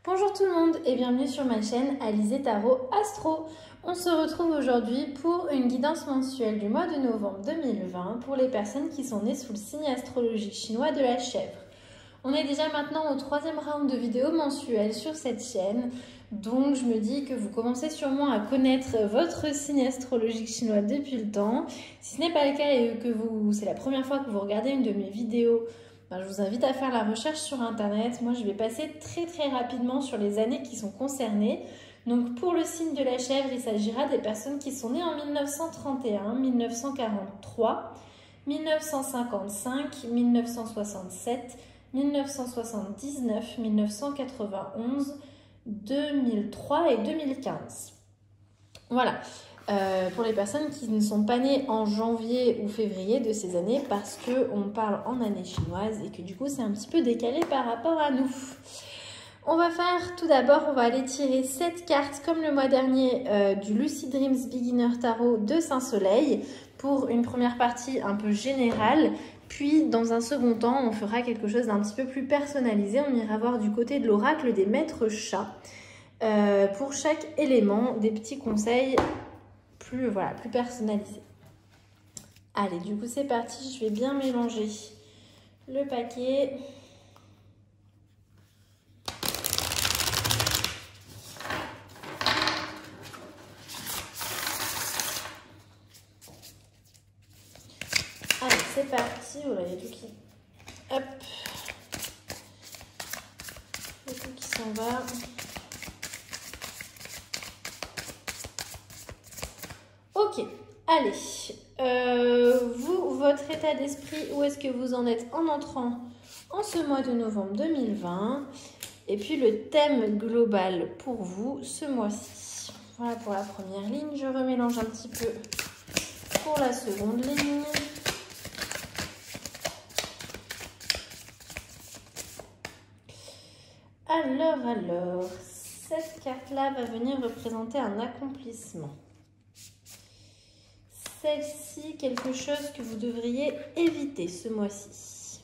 Bonjour tout le monde et bienvenue sur ma chaîne Alizé Tarot Astro. On se retrouve aujourd'hui pour une guidance mensuelle du mois de novembre 2020 pour les personnes qui sont nées sous le signe astrologique chinois de la chèvre. On est déjà maintenant au troisième round de vidéos mensuelles sur cette chaîne, donc je me dis que vous commencez sûrement à connaître votre signe astrologique chinois depuis le temps. Si ce n'est pas le cas et que c'est la première fois que vous regardez une de mes vidéos, je vous invite à faire la recherche sur internet. Moi je vais passer très rapidement sur les années qui sont concernées. Donc pour le signe de la chèvre, il s'agira des personnes qui sont nées en 1931, 1943, 1955, 1967, 1979, 1991, 2003 et 2015. Voilà. Pour les personnes qui ne sont pas nées en janvier ou février de ces années parce qu'on parle en année chinoise et que du coup c'est un petit peu décalé par rapport à nous. On va faire tout d'abord, on va aller tirer 7 cartes comme le mois dernier du Lucid Dreams Beginner Tarot de Saint-Soleil pour une première partie un peu générale. Puis dans un second temps, on fera quelque chose d'un petit peu plus personnalisé. On ira voir du côté de l'oracle des maîtres chats. Pour chaque élément, des petits conseils plus personnalisé. Allez, du coup, c'est parti. Je vais bien mélanger le paquet. Allez, c'est parti. Oh là, il y a tout qui... Hop. Il y a tout qui s'en va. Ok, allez, votre état d'esprit, où est-ce que vous en êtes en entrant en ce mois de novembre 2020? Et puis le thème global pour vous ce mois-ci. Voilà pour la première ligne, je remélange un petit peu pour la seconde ligne. Alors, cette carte-là va venir représenter un accomplissement. Celle-ci, quelque chose que vous devriez éviter ce mois-ci.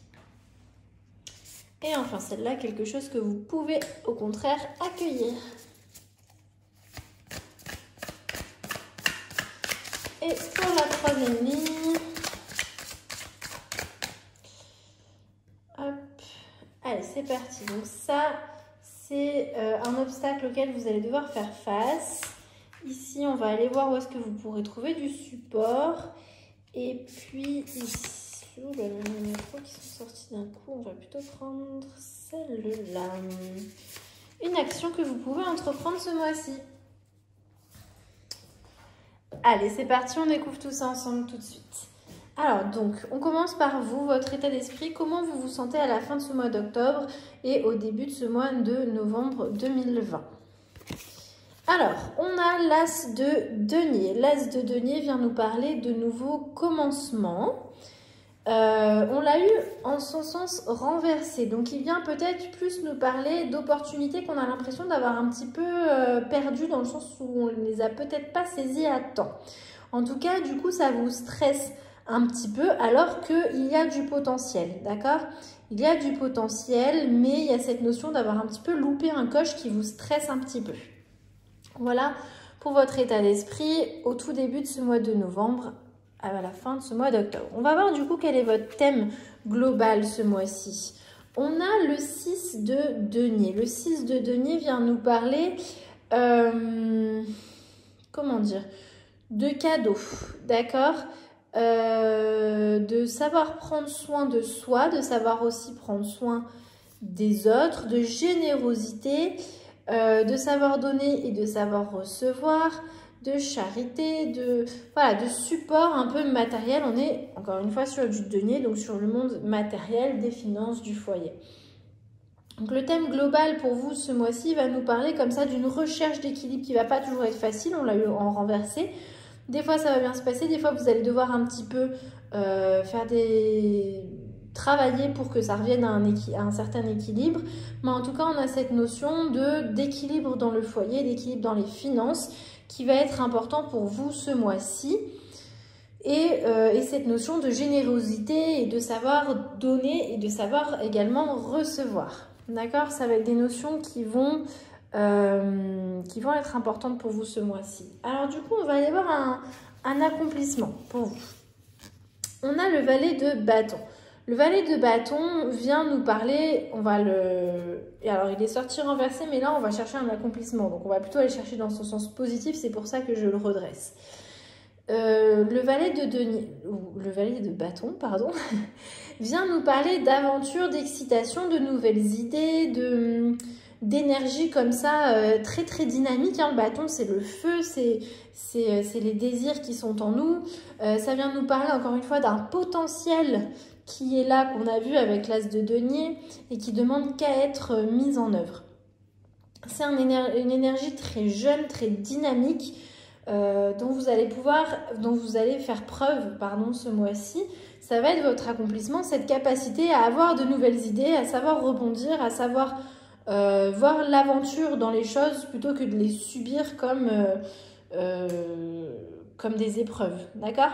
Et enfin, celle-là, quelque chose que vous pouvez au contraire accueillir. Et pour la troisième ligne, hop, allez, c'est parti. Donc ça, c'est un obstacle auquel vous allez devoir faire face. Ici, on va aller voir où est-ce que vous pourrez trouver du support. Et puis ici, oh là là, il y en a trop qui sont sortis d'un coup. On va plutôt prendre celle-là. Une action que vous pouvez entreprendre ce mois-ci. Allez, c'est parti, on découvre tout ça ensemble tout de suite. Alors, donc, on commence par vous, votre état d'esprit. Comment vous vous sentez à la fin de ce mois d'octobre et au début de ce mois de novembre 2020? Alors, on a l'as de denier. L'as de denier vient nous parler de nouveaux commencements. On l'a eu en son sens renversé. Donc, il vient peut-être plus nous parler d'opportunités qu'on a l'impression d'avoir un petit peu perdues dans le sens où on ne les a peut-être pas saisies à temps. En tout cas, du coup, ça vous stresse un petit peu alors qu'il y a du potentiel, d'accord? Il y a du potentiel, mais il y a cette notion d'avoir un petit peu loupé un coche qui vous stresse un petit peu. Voilà pour votre état d'esprit au tout début de ce mois de novembre, à la fin de ce mois d'octobre. On va voir du coup quel est votre thème global ce mois-ci. On a le 6 de denier. Le 6 de denier vient nous parler, comment dire, de cadeaux, d'accord, de savoir prendre soin de soi, de savoir aussi prendre soin des autres, de générosité, de savoir donner et de savoir recevoir, de charité, de support un peu matériel. On est encore une fois sur du denier, donc sur le monde matériel, des finances, du foyer. Donc le thème global pour vous ce mois-ci va nous parler comme ça d'une recherche d'équilibre qui ne va pas toujours être facile, on l'a eu en renversé. Des fois ça va bien se passer, des fois vous allez devoir un petit peu travailler pour que ça revienne à un certain équilibre. Mais en tout cas, on a cette notion d'équilibre dans le foyer, d'équilibre dans les finances qui va être important pour vous ce mois-ci. Et cette notion de générosité et de savoir donner et de savoir également recevoir. D'accord? Ça va être des notions qui vont être importantes pour vous ce mois-ci. Alors du coup, on va aller voir un accomplissement pour vous. On a le valet de bâton. Le valet de bâton vient nous parler, et alors il est sorti renversé, mais là on va chercher un accomplissement. Donc on va plutôt aller chercher dans son sens positif, c'est pour ça que je le redresse. Le valet de bâton, pardon, vient nous parler d'aventure, d'excitation, de nouvelles idées, d'énergie comme ça, très très dynamique. Hein. Le bâton, c'est le feu, c'est les désirs qui sont en nous. Ça vient nous parler encore une fois d'un potentiel qui est là, qu'on a vu avec l'as de denier et qui demande qu'à être mise en œuvre. C'est une énergie très jeune, très dynamique, dont vous allez faire preuve, ce mois-ci. Ça va être votre accomplissement, cette capacité à avoir de nouvelles idées, à savoir rebondir, à savoir voir l'aventure dans les choses plutôt que de les subir comme des épreuves. D'accord?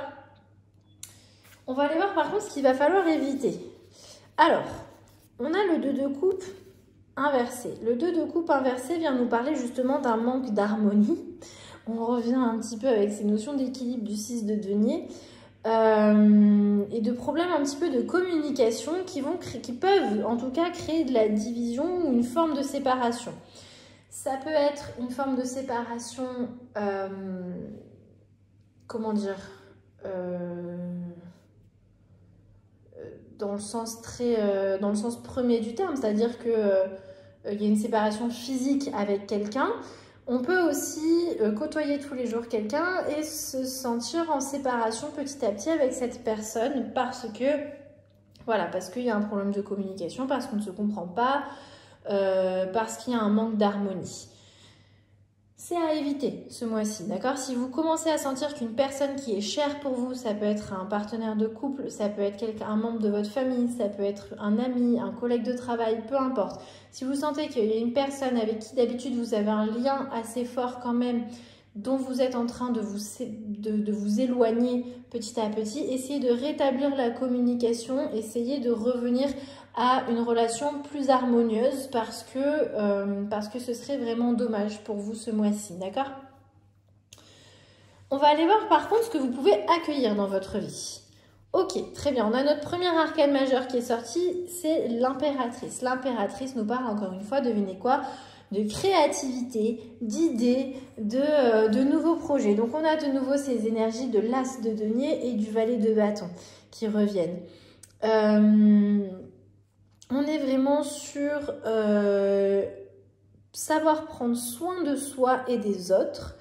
On va aller voir par contre ce qu'il va falloir éviter. Alors, on a le 2 de coupe inversé. Le 2 de coupe inversé vient nous parler justement d'un manque d'harmonie. On revient un petit peu avec ces notions d'équilibre du 6 de denier et de problèmes un petit peu de communication qui peuvent en tout cas créer de la division ou une forme de séparation. Ça peut être une forme de séparation, comment dire, dans le sens premier du terme, c'est-à-dire que il y a une séparation physique avec quelqu'un. On peut aussi côtoyer tous les jours quelqu'un et se sentir en séparation petit à petit avec cette personne parce qu'il y a un problème de communication, parce qu'on ne se comprend pas, parce qu'il y a un manque d'harmonie. C'est à éviter ce mois-ci, d'accord? Si vous commencez à sentir qu'une personne qui est chère pour vous, ça peut être un partenaire de couple, ça peut être un membre de votre famille, ça peut être un ami, un collègue de travail, peu importe. Si vous sentez qu'il y a une personne avec qui d'habitude vous avez un lien assez fort quand même, dont vous êtes en train de vous éloigner petit à petit, essayez de rétablir la communication, essayez de revenir à une relation plus harmonieuse parce que ce serait vraiment dommage pour vous ce mois-ci, d'accord? On va aller voir par contre ce que vous pouvez accueillir dans votre vie. Ok, très bien, on a notre première arcane majeure qui est sortie, c'est l'impératrice. L'impératrice nous parle encore une fois, devinez quoi? De créativité, d'idées, de nouveaux projets. Donc on a de nouveau ces énergies de l'as de denier et du valet de bâton qui reviennent. On est vraiment sur savoir prendre soin de soi et des autres,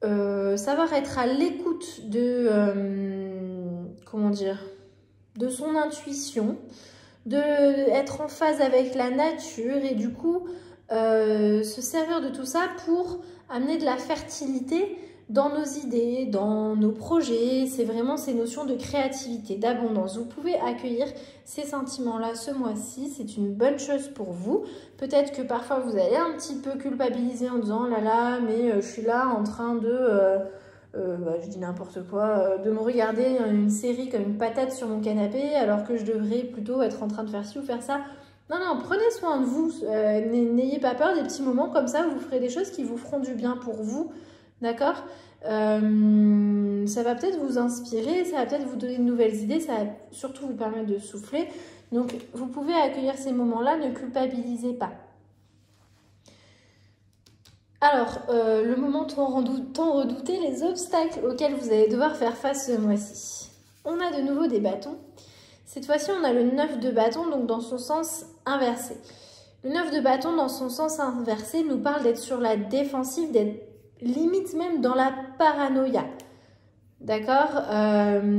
savoir être à l'écoute de son intuition, être en phase avec la nature et du coup se servir de tout ça pour amener de la fertilité dans nos idées, dans nos projets. C'est vraiment ces notions de créativité, d'abondance. Vous pouvez accueillir ces sentiments-là ce mois-ci. C'est une bonne chose pour vous. Peut-être que parfois vous allez un petit peu culpabiliser en disant « là là, mais je suis là en train de... je dis n'importe quoi, de me regarder une série comme une patate sur mon canapé alors que je devrais plutôt être en train de faire ci ou faire ça. » Non, non, prenez soin de vous. N'ayez pas peur des petits moments comme ça. Vous ferez des choses qui vous feront du bien pour vous. D'accord? Ça va peut-être vous inspirer, ça va peut-être vous donner de nouvelles idées, ça va surtout vous permettre de souffler. Donc, vous pouvez accueillir ces moments-là, ne culpabilisez pas. Alors, le moment tant redouté, les obstacles auxquels vous allez devoir faire face ce mois-ci. On a de nouveau des bâtons. Cette fois-ci, on a le 9 de bâton, donc dans son sens inversé. Le 9 de bâton, dans son sens inversé, nous parle d'être sur la défensive, d'être limite même dans la paranoïa. D'accord?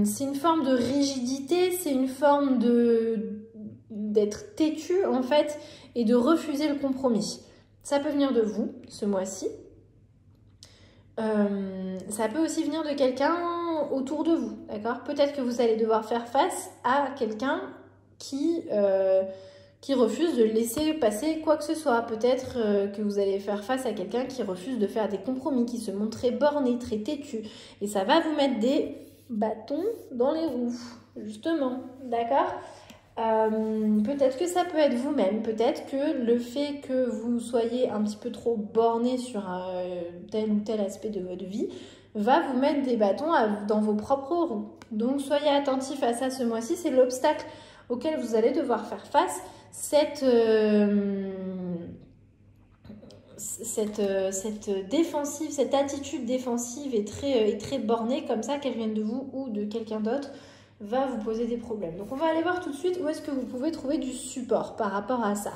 C'est une forme de rigidité, c'est une forme d'être têtu en fait et de refuser le compromis. Ça peut venir de vous ce mois-ci. Ça peut aussi venir de quelqu'un autour de vous. D'accord? Peut-être que vous allez devoir faire face à quelqu'un qui refuse de laisser passer quoi que ce soit. Peut-être que vous allez faire face à quelqu'un qui refuse de faire des compromis, qui se montre très borné, très têtu. Et ça va vous mettre des bâtons dans les roues, justement. D'accord? Peut-être que ça peut être vous-même, peut-être que le fait que vous soyez un petit peu trop borné sur tel ou tel aspect de votre vie va vous mettre des bâtons dans vos propres roues. Donc soyez attentifs à ça ce mois-ci, c'est l'obstacle auquel vous allez devoir faire face, cette défensive, cette attitude défensive et très bornée comme ça, qu'elle vienne de vous ou de quelqu'un d'autre, va vous poser des problèmes. Donc on va aller voir tout de suite où est-ce que vous pouvez trouver du support par rapport à ça.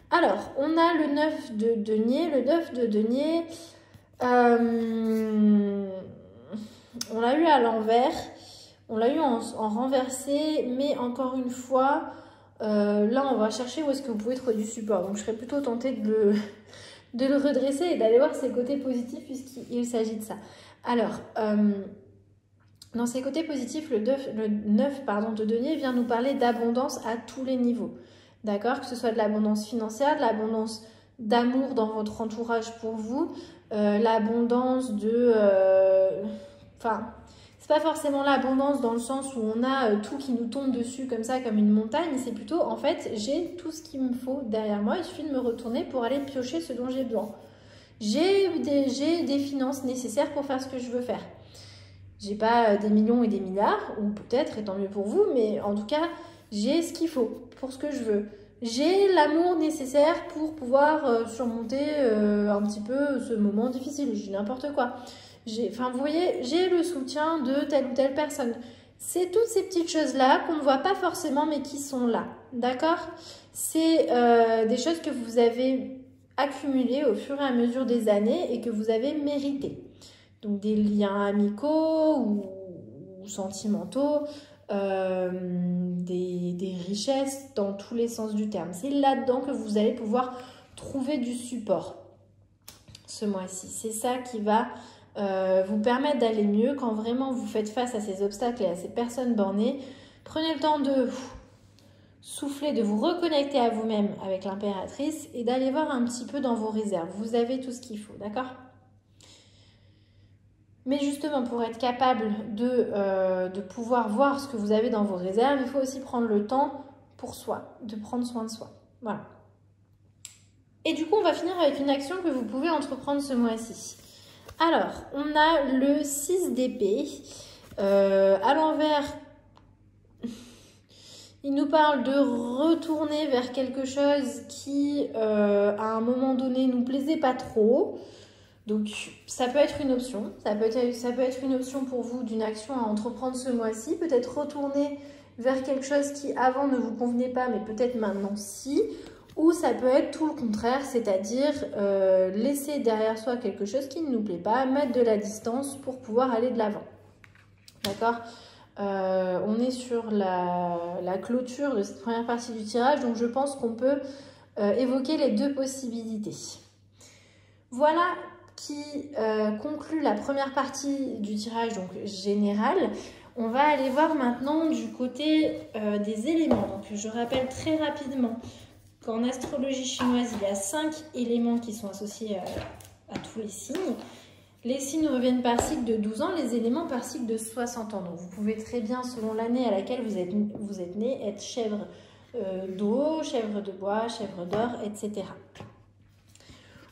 Alors, on a le 9 de denier. Le 9 de denier, on l'a eu à l'envers, on l'a eu en renversé, mais encore une fois, là on va chercher où est-ce que vous pouvez trouver du support. Donc je serais plutôt tentée de le redresser et d'aller voir ses côtés positifs puisqu'il s'agit de ça. Alors, dans ses côtés positifs, le 9 de denier vient nous parler d'abondance à tous les niveaux. D'accord? Que ce soit de l'abondance financière, de l'abondance d'amour dans votre entourage pour vous, l'abondance de... c'est pas forcément l'abondance dans le sens où on a tout qui nous tombe dessus comme ça, comme une montagne. C'est plutôt, en fait, j'ai tout ce qu'il me faut derrière moi. Il suffit de me retourner pour aller piocher ce dont j'ai besoin. J'ai des finances nécessaires pour faire ce que je veux faire. J'ai pas des millions et des milliards, ou peut-être, et tant mieux pour vous, mais en tout cas, j'ai ce qu'il faut pour ce que je veux. J'ai l'amour nécessaire pour pouvoir surmonter un petit peu ce moment difficile. Je dis n'importe quoi. Vous voyez, j'ai le soutien de telle ou telle personne. C'est toutes ces petites choses-là qu'on ne voit pas forcément, mais qui sont là. D'accord? C'est des choses que vous avez accumulées au fur et à mesure des années et que vous avez méritées. Donc des liens amicaux ou sentimentaux, des richesses dans tous les sens du terme. C'est là-dedans que vous allez pouvoir trouver du support ce mois-ci. C'est ça qui va vous permettre d'aller mieux quand vraiment vous faites face à ces obstacles et à ces personnes bornées. Prenez le temps de souffler, de vous reconnecter à vous-même avec l'impératrice et d'aller voir un petit peu dans vos réserves. Vous avez tout ce qu'il faut, d'accord ? Mais justement, pour être capable de pouvoir voir ce que vous avez dans vos réserves, il faut aussi prendre le temps pour soi, de prendre soin de soi. Voilà. Et du coup, on va finir avec une action que vous pouvez entreprendre ce mois-ci. Alors, on a le 6 d'épée. À l'envers, il nous parle de retourner vers quelque chose qui, à un moment donné, nous plaisait pas trop. Donc, ça peut être une option. Ça peut être une option pour vous d'une action à entreprendre ce mois-ci. Peut-être retourner vers quelque chose qui, avant, ne vous convenait pas, mais peut-être maintenant, si. Ou ça peut être tout le contraire, c'est-à-dire laisser derrière soi quelque chose qui ne nous plaît pas, mettre de la distance pour pouvoir aller de l'avant. D'accord ? On est sur la clôture de cette première partie du tirage, donc je pense qu'on peut évoquer les deux possibilités. Voilà qui conclut la première partie du tirage donc général. On va aller voir maintenant du côté des éléments. Donc je rappelle très rapidement qu'en astrologie chinoise, il y a 5 éléments qui sont associés à tous les signes. Les signes reviennent par cycle de 12 ans, les éléments par cycle de 60 ans. Donc vous pouvez très bien, selon l'année à laquelle vous êtes né, être chèvre d'eau, chèvre de bois, chèvre d'or, etc.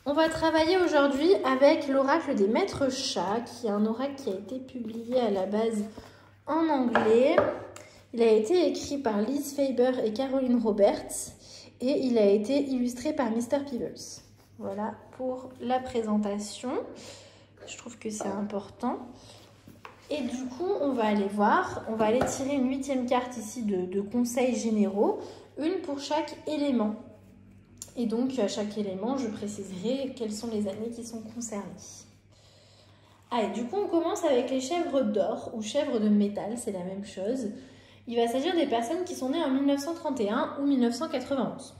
On va travailler aujourd'hui avec l'oracle des maîtres chats, qui est un oracle qui a été publié à la base en anglais. Il a été écrit par Liz Faber et Caroline Roberts et il a été illustré par Mr. Peebles. Voilà pour la présentation. Je trouve que c'est important. Et du coup, on va aller voir, on va aller tirer une 8e carte ici de conseils généraux, une pour chaque élément. Et donc, à chaque élément, je préciserai quelles sont les années qui sont concernées. Allez, du coup, on commence avec les chèvres d'or ou chèvres de métal, c'est la même chose. Il va s'agir des personnes qui sont nées en 1931 ou 1991.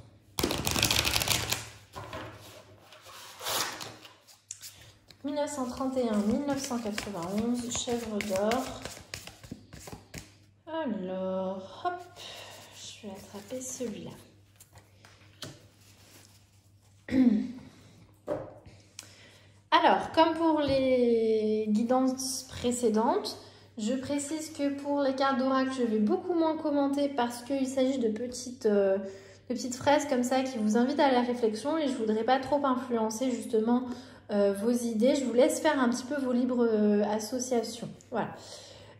« 1931-1991, chèvre d'or. » Alors, hop, je vais attraper celui-là. Alors, comme pour les guidances précédentes, Je précise que pour les cartes d'oracle, je vais beaucoup moins commenter parce qu'il s'agit de petites phrases comme ça qui vous invitent à la réflexion et je ne voudrais pas trop influencer justement vos idées. Je vous laisse faire un petit peu vos libres associations. Voilà.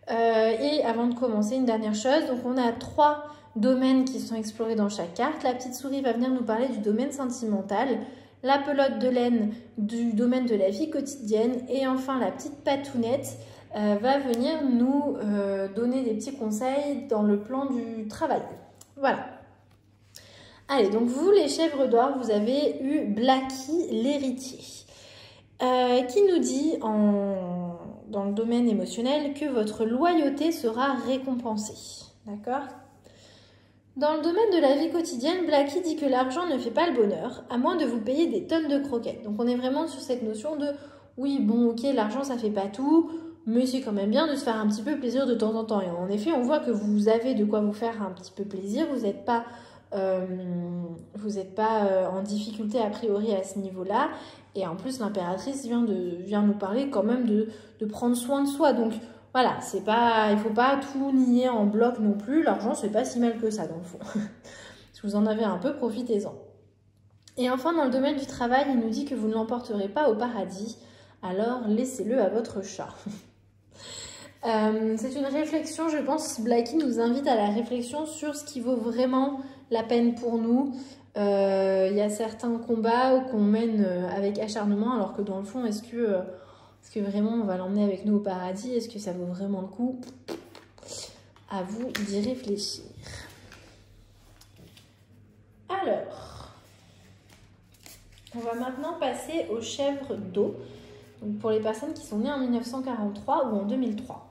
Et avant de commencer, une dernière chose. Donc on a 3 domaines qui sont explorés dans chaque carte. La petite souris va venir nous parler du domaine sentimental. La pelote de laine du domaine de la vie quotidienne. Et enfin la petite patounette va venir nous donner des petits conseils dans le plan du travail. Voilà. Allez, donc vous les chèvres d'or, vous avez eu Blacky l'héritier qui nous dit dans le domaine émotionnel que votre loyauté sera récompensée. D'accord ? Dans le domaine de la vie quotidienne, Blacky dit que l'argent ne fait pas le bonheur, à moins de vous payer des tonnes de croquettes. Donc on est vraiment sur cette notion de, oui, bon, ok, l'argent ça fait pas tout, mais c'est quand même bien de se faire un petit peu plaisir de temps en temps. Et en effet, on voit que vous avez de quoi vous faire un petit peu plaisir, vous n'êtes pas en difficulté a priori à ce niveau-là. Et en plus, l'impératrice vient nous parler quand même de prendre soin de soi. Donc voilà, il ne faut pas tout nier en bloc non plus. L'argent, c'est pas si mal que ça dans le fond. Si vous en avez un peu, profitez-en. Et enfin, dans le domaine du travail, il nous dit que vous ne l'emporterez pas au paradis. Alors, laissez-le à votre chat. C'est une réflexion, je pense, Blacky nous invite à la réflexion sur ce qui vaut vraiment la peine pour nous. Il y a certains combats qu'on mène avec acharnement, alors que dans le fond, est-ce que vraiment on va l'emmener avec nous au paradis? Est-ce que ça vaut vraiment le coup? À vous d'y réfléchir. Alors, on va maintenant passer aux chèvres d'eau. Donc pour les personnes qui sont nées en 1943 ou en 2003.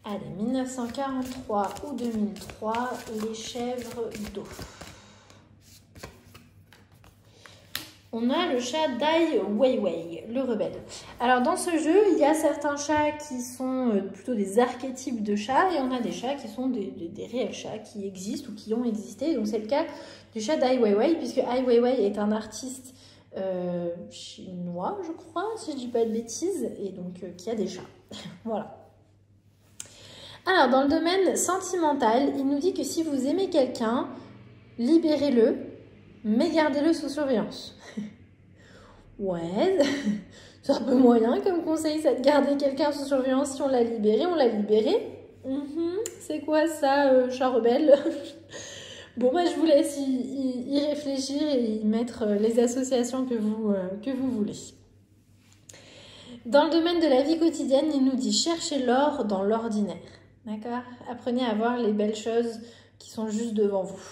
Allez, 1943 ou 2003, les chèvres d'eau. On a le chat Dai Weiwei, le rebelle. Alors dans ce jeu, il y a certains chats qui sont plutôt des archétypes de chats et on a des chats qui sont des réels chats qui existent ou qui ont existé. Donc c'est le cas du chat Dai Weiwei, puisque Ai Weiwei est un artiste chinois, je crois, si je ne dis pas de bêtises, et donc qui a des chats. Voilà. Alors, dans le domaine sentimental, il nous dit que si vous aimez quelqu'un, libérez-le, mais gardez-le sous surveillance. Ouais, c'est un peu moyen comme conseil, ça de garder quelqu'un sous surveillance. Si on l'a libéré, on l'a libéré. C'est quoi ça, chat rebelle? Bon, bah, je vous laisse y réfléchir et y mettre les associations que vous voulez. Dans le domaine de la vie quotidienne, il nous dit cherchez l'or dans l'ordinaire. D'accord? Apprenez à voir les belles choses qui sont juste devant vous.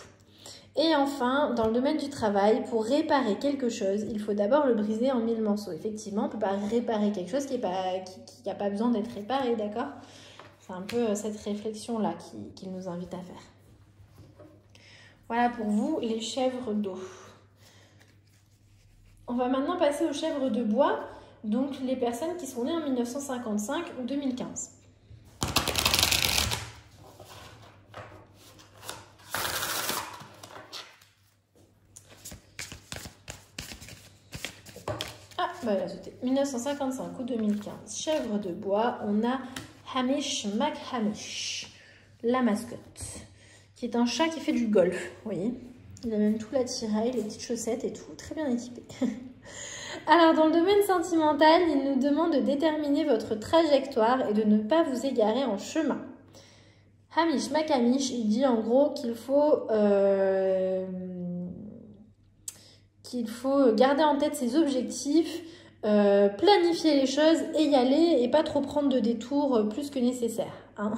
Et enfin, dans le domaine du travail, pour réparer quelque chose, il faut d'abord le briser en 1000 morceaux. Effectivement, on ne peut pas réparer quelque chose qui n'a pas besoin d'être réparé, d'accord? C'est un peu cette réflexion-là qu'il nous invite à faire. Voilà pour vous, les chèvres d'eau. On va maintenant passer aux chèvres de bois, donc les personnes qui sont nées en 1955 ou 2015. Voilà, c'était 1955 ou 2015. Chèvre de bois, on a Hamish McHamish, la mascotte, qui est un chat qui fait du golf, vous voyez. Il a même tout l'attirail, les petites chaussettes et tout, très bien équipé. Alors, dans le domaine sentimental, il nous demande de déterminer votre trajectoire et de ne pas vous égarer en chemin. Hamish McHamish, il dit en gros qu'il faut garder en tête ses objectifs, planifier les choses et y aller et pas trop prendre de détours plus que nécessaire. Hein.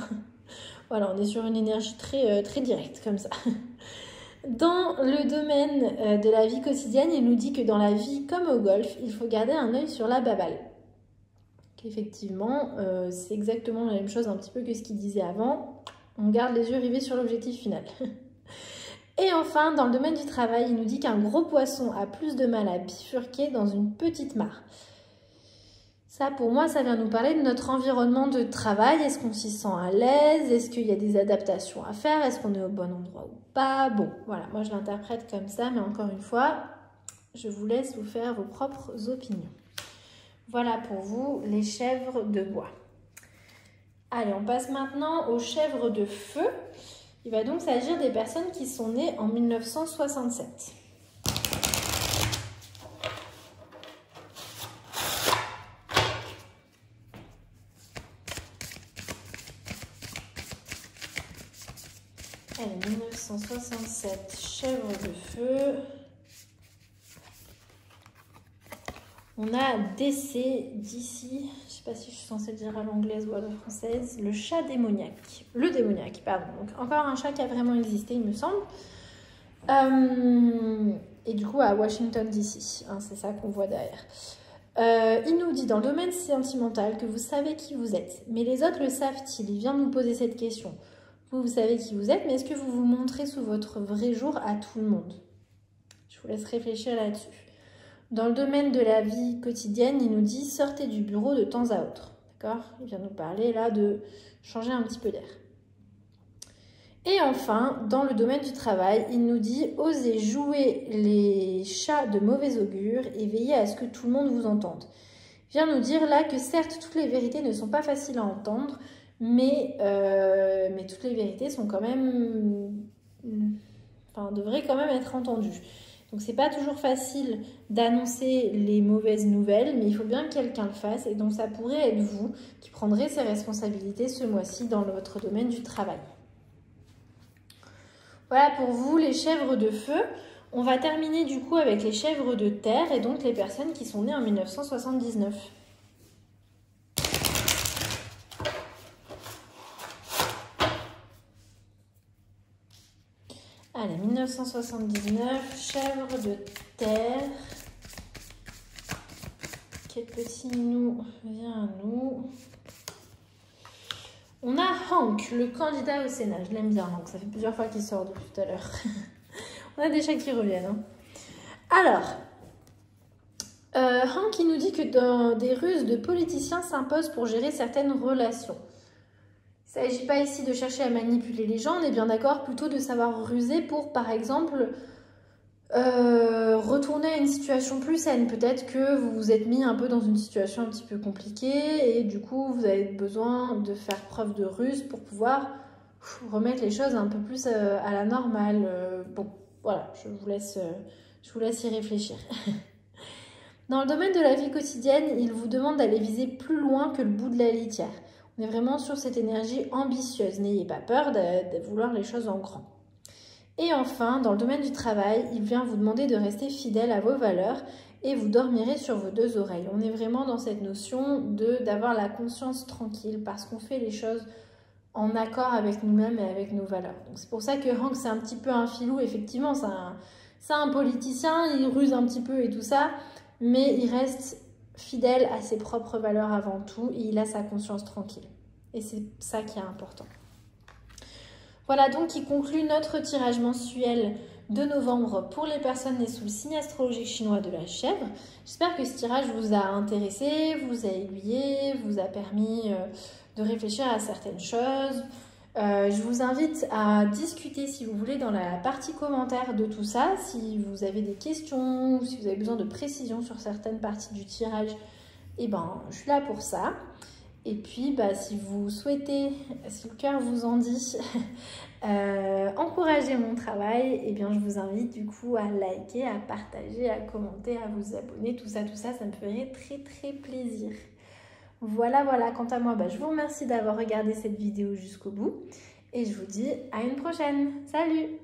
Voilà, on est sur une énergie très directe comme ça. Dans le domaine de la vie quotidienne, il nous dit que dans la vie comme au golf, il faut garder un œil sur la baballe. Effectivement, c'est exactement la même chose un petit peu que ce qu'il disait avant. On garde les yeux rivés sur l'objectif final. Et enfin, dans le domaine du travail, il nous dit qu'un gros poisson a plus de mal à bifurquer dans une petite mare. Ça, pour moi, ça vient nous parler de notre environnement de travail. Est-ce qu'on s'y sent à l'aise? Est-ce qu'il y a des adaptations à faire? Est-ce qu'on est au bon endroit ou pas? Bon, voilà, moi je l'interprète comme ça, mais encore une fois, je vous laisse vous faire vos propres opinions. Voilà pour vous les chèvres de bois. Allez, on passe maintenant aux chèvres de feu. Il va donc s'agir des personnes qui sont nées en 1967. Allez, 1967, chèvre de feu. On a DC d'ici, je ne sais pas si je suis censée le dire à l'anglaise ou à la française, le chat démoniaque. Le démoniaque, pardon. Donc encore un chat qui a vraiment existé, il me semble. Et du coup à Washington DC, hein, c'est ça qu'on voit derrière. Il nous dit dans le domaine sentimental que vous savez qui vous êtes. Mais les autres le savent-ils? Il vient nous poser cette question. Vous savez qui vous êtes, mais est-ce que vous vous montrez sous votre vrai jour à tout le monde? Je vous laisse réfléchir là-dessus. Dans le domaine de la vie quotidienne, il nous dit « sortez du bureau de temps à autre ». D'accord? Il vient nous parler là de changer un petit peu d'air. Et enfin, dans le domaine du travail, il nous dit « osez jouer les chats de mauvais augure et veillez à ce que tout le monde vous entende ». Il vient nous dire là que certes, toutes les vérités ne sont pas faciles à entendre, mais toutes les vérités sont quand même... devraient quand même être entendues. Donc, c'est pas toujours facile d'annoncer les mauvaises nouvelles, mais il faut bien que quelqu'un le fasse. Et donc, ça pourrait être vous qui prendrez ces responsabilités ce mois-ci dans votre domaine du travail. Voilà pour vous, les chèvres de feu. On va terminer du coup avec les chèvres de terre et donc les personnes qui sont nées en 1979. Allez, 1979, chèvre de terre. Quel petit nous vient à nous? On a Hank, le candidat au Sénat. Je l'aime bien, Hank. Ça fait plusieurs fois qu'il sort depuis tout à l'heure. On a des chats qui reviennent. Hein. Alors, Hank, il nous dit que des ruses de politiciens s'imposent pour gérer certaines relations. Il ne s'agit pas ici de chercher à manipuler les gens, on est bien d'accord, plutôt de savoir ruser pour, par exemple, retourner à une situation plus saine. Peut-être que vous vous êtes mis un peu dans une situation un petit peu compliquée et du coup, vous avez besoin de faire preuve de ruse pour pouvoir remettre les choses un peu plus à la normale. Bon, voilà, je vous laisse y réfléchir. Dans le domaine de la vie quotidienne, il vous demande d'aller viser plus loin que le bout de la litière. On est vraiment sur cette énergie ambitieuse. N'ayez pas peur de vouloir les choses en grand. Et enfin, dans le domaine du travail, il vient vous demander de rester fidèle à vos valeurs et vous dormirez sur vos deux oreilles. On est vraiment dans cette notion d'avoir la conscience tranquille parce qu'on fait les choses en accord avec nous-mêmes et avec nos valeurs. Donc c'est pour ça que Hank, c'est un petit peu un filou. Effectivement, c'est un politicien, il ruse un petit peu et tout ça, mais il reste fidèle à ses propres valeurs avant tout et il a sa conscience tranquille. Et c'est ça qui est important. Voilà donc qui conclut notre tirage mensuel de novembre pour les personnes nées sous le signe astrologique chinois de la chèvre. J'espère que ce tirage vous a intéressé, vous a aiguillé, vous a permis de réfléchir à certaines choses. Je vous invite à discuter si vous voulez dans la partie commentaire de tout ça. Si vous avez des questions ou si vous avez besoin de précisions sur certaines parties du tirage, eh ben, je suis là pour ça. Et puis, si vous souhaitez, si le cœur vous en dit, encourager mon travail, eh bien, je vous invite du coup à liker, à partager, à commenter, à vous abonner. Tout ça, ça me ferait très très plaisir. Voilà, quant à moi, je vous remercie d'avoir regardé cette vidéo jusqu'au bout et je vous dis à une prochaine. Salut!